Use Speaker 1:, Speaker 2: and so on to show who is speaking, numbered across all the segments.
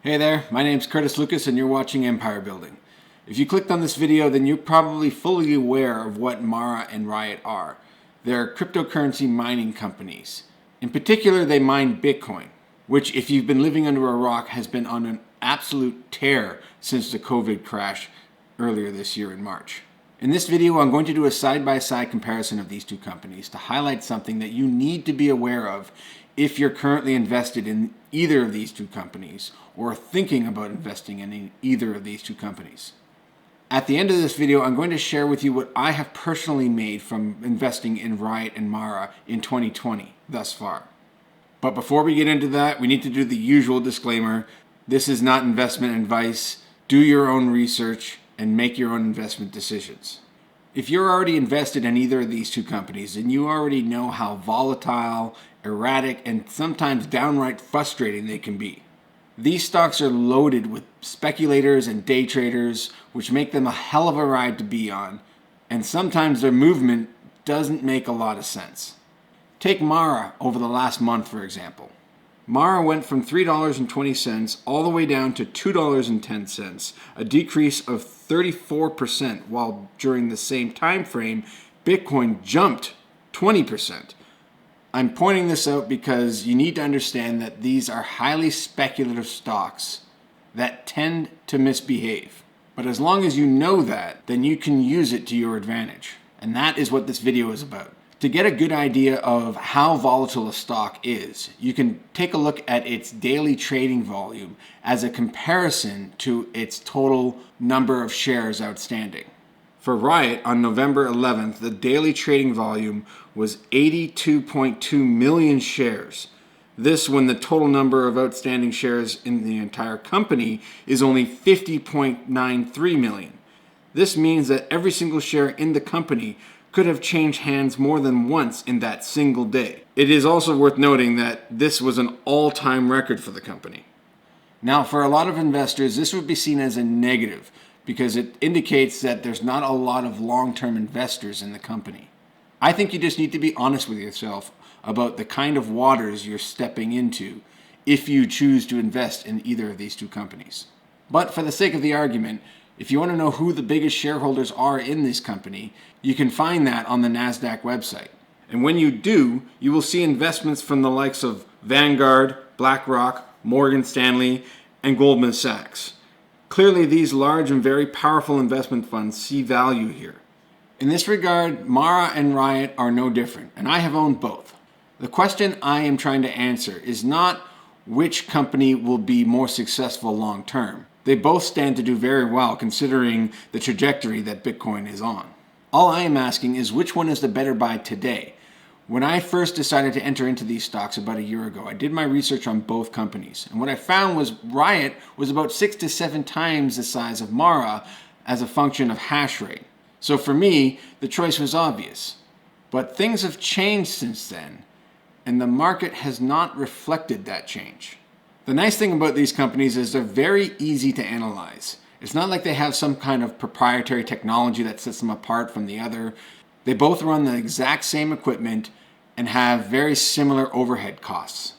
Speaker 1: Hey there, my name's Curtis Lucas and you're watching Empire Building. If you clicked on this video, then you're probably fully aware of what Mara and Riot are. They're cryptocurrency mining companies. In particular, they mine Bitcoin, which if you've been living under a rock has been on an absolute tear since the COVID crash earlier this year in March. In this video, I'm going to do a side-by-side comparison of these two companies to highlight something that you need to be aware of if you're currently invested in either of these two companies or thinking about investing in either of these two companies. At the end of this video, I'm going to share with you what I have personally made from investing in Riot and Mara in 2020 thus far. But before we get into that, we need to do the usual disclaimer. This is not investment advice. Do your own research and make your own investment decisions. If you're already invested in either of these two companies, then you already know how volatile, erratic, and sometimes downright frustrating they can be. These stocks are loaded with speculators and day traders, which make them a hell of a ride to be on, and sometimes their movement doesn't make a lot of sense. Take Mara over the last month, for example. Mara went from $3.20 all the way down to $2.10, a decrease of 34%, while during the same time frame, Bitcoin jumped 20%. I'm pointing this out because you need to understand that these are highly speculative stocks that tend to misbehave. But as long as you know that, then you can use it to your advantage. And that is what this video is about. To get a good idea of how volatile a stock is, you can take a look at its daily trading volume as a comparison to its total number of shares outstanding. For Riot, on November 11th, the daily trading volume was 82.2 million shares. This when the total number of outstanding shares in the entire company is only 50.93 million. This means that every single share in the company could have changed hands more than once in that single day. It is also worth noting that this was an all-time record for the company. Now, for a lot of investors, this would be seen as a negative because it indicates that there's not a lot of long-term investors in the company. I think you just need to be honest with yourself about the kind of waters you're stepping into if you choose to invest in either of these two companies. But for the sake of the argument, if you want to know who the biggest shareholders are in this company, you can find that on the NASDAQ website. And when you do, you will see investments from the likes of Vanguard, BlackRock, Morgan Stanley, and Goldman Sachs. Clearly, these large and very powerful investment funds see value here. In this regard, Mara and Riot are no different, and I have owned both. The question I am trying to answer is not which company will be more successful long term. They both stand to do very well considering the trajectory that Bitcoin is on. All I am asking is which one is the better buy today? When I first decided to enter into these stocks about a year ago, I did my research on both companies. And what I found was Riot was about 6 to 7 times the size of Mara as a function of hash rate. So for me, the choice was obvious. But things have changed since then, and the market has not reflected that change. The nice thing about these companies is they're very easy to analyze. It's not like they have some kind of proprietary technology that sets them apart from the other. They both run the exact same equipment and have very similar overhead costs.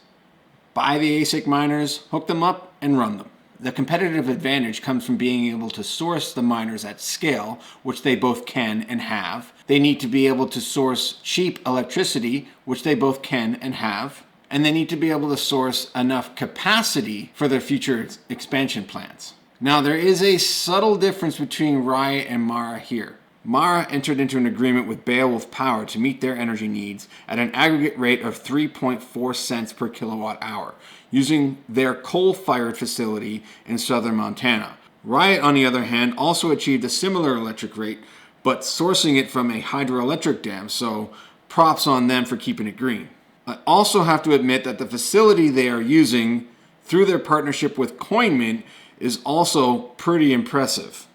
Speaker 1: Buy the ASIC miners, hook them up, and run them. The competitive advantage comes from being able to source the miners at scale, which they both can and have. They need to be able to source cheap electricity, which they both can and have. And they need to be able to source enough capacity for their future expansion plans. Now, there is a subtle difference between Riot and Mara here. Mara entered into an agreement with Beowulf Power to meet their energy needs at an aggregate rate of 3.4 cents per kilowatt hour, using their coal-fired facility in southern Montana. Riot, on the other hand, also achieved a similar electric rate, but sourcing it from a hydroelectric dam, so props on them for keeping it green. I also have to admit that the facility they are using through their partnership with Coinmint is also pretty impressive.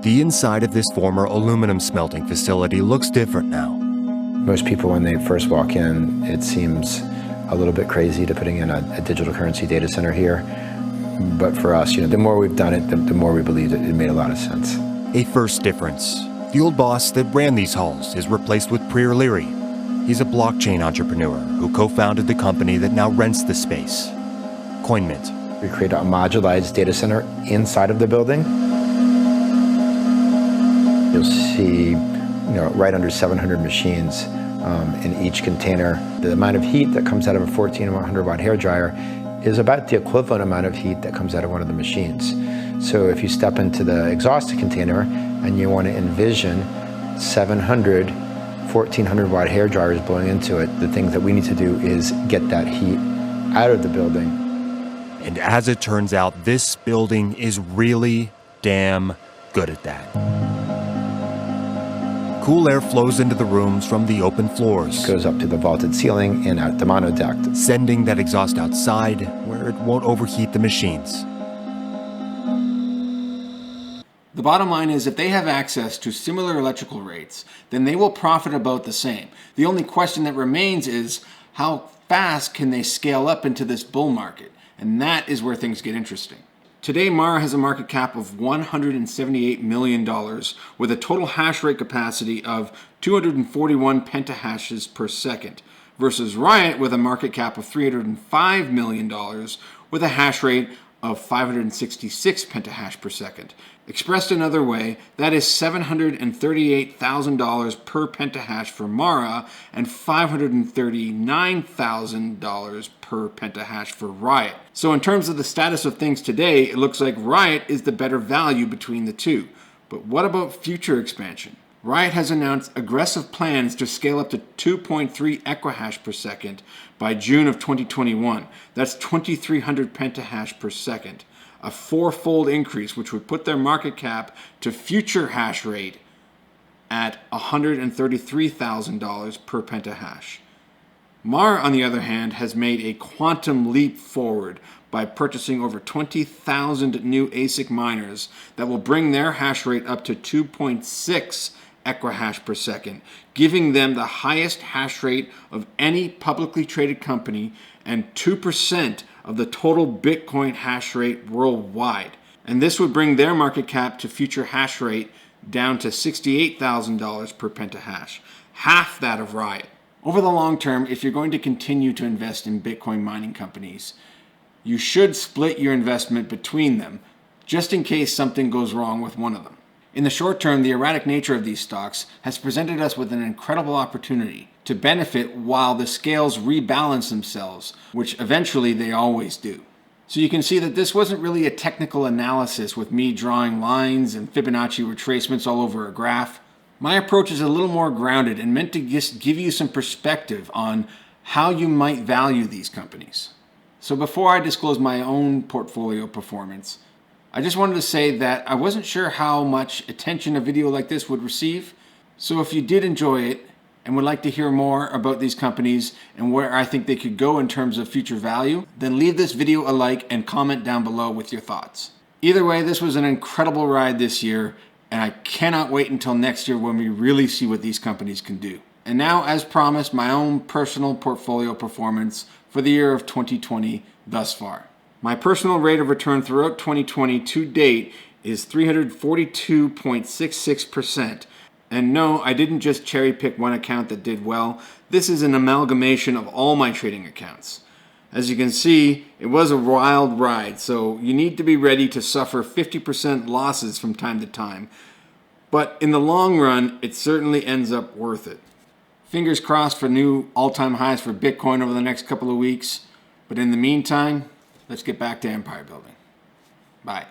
Speaker 2: The inside of this former aluminum smelting facility looks different now.
Speaker 3: Most people, when they first walk in, it seems a little bit crazy to putting in a digital currency data center here. But for us, the more we've done it, the more we believe that it made a lot of sense.
Speaker 2: A first difference. The old boss that ran these halls is replaced with Prior Leary. He's a blockchain entrepreneur who co-founded the company that now rents the space. Coinmint.
Speaker 3: We create a modularized data center inside of the building. You'll see, right under 700 machines in each container. The amount of heat that comes out of a 1400 watt hairdryer is about the equivalent amount of heat that comes out of one of the machines. So if you step into the exhaust container and you want to envision 700 1400 watt hairdryers blowing into it, the thing that we need to do is get that heat out of the building.
Speaker 2: And as it turns out, this building is really damn good at that. Cool air flows into the rooms from the open floors.
Speaker 3: Goes up to the vaulted ceiling and out the monoduct,
Speaker 2: sending that exhaust outside where it won't overheat the machines.
Speaker 1: The bottom line is if they have access to similar electrical rates, then they will profit about the same. The only question that remains is how fast can they scale up into this bull market? And that is where things get interesting. Today, Mara has a market cap of $178 million with a total hash rate capacity of 241 pentahashes per second versus Riot with a market cap of $305 million with a hash rate of 566 pentahash per second. Expressed another way, that is $738,000 per pentahash for Mara and $539,000 per pentahash for Riot. So in terms of the status of things today, it looks like Riot is the better value between the two. But what about future expansion? Riot has announced aggressive plans to scale up to 2.3 equihash per second by June of 2021. That's 2,300 pentahash per second. A four-fold increase, which would put their market cap to future hash rate at $133,000 per pentahash. Mara, on the other hand, has made a quantum leap forward by purchasing over 20,000 new ASIC miners that will bring their hash rate up to 2.6 equihash per second, giving them the highest hash rate of any publicly traded company and 2% of the total Bitcoin hash rate worldwide. And this would bring their market cap to future hash rate down to $68,000 per pentahash, half that of Riot. Over the long term, if you're going to continue to invest in Bitcoin mining companies, you should split your investment between them, just in case something goes wrong with one of them. In the short term, the erratic nature of these stocks has presented us with an incredible opportunity to benefit while the scales rebalance themselves, which eventually they always do. So you can see that this wasn't really a technical analysis with me drawing lines and Fibonacci retracements all over a graph. My approach is a little more grounded and meant to just give you some perspective on how you might value these companies. So before I disclose my own portfolio performance, I just wanted to say that I wasn't sure how much attention a video like this would receive. So if you did enjoy it and would like to hear more about these companies and where I think they could go in terms of future value, then leave this video a like and comment down below with your thoughts. Either way, this was an incredible ride this year, and I cannot wait until next year when we really see what these companies can do. And now, as promised, my own personal portfolio performance for the year of 2020 thus far. My personal rate of return throughout 2020 to date is 342.66%. And no, I didn't just cherry pick one account that did well. This is an amalgamation of all my trading accounts. As you can see, it was a wild ride, so you need to be ready to suffer 50% losses from time to time. But in the long run, it certainly ends up worth it. Fingers crossed for new all-time highs for Bitcoin over the next couple of weeks. But in the meantime, let's get back to empire building. Bye.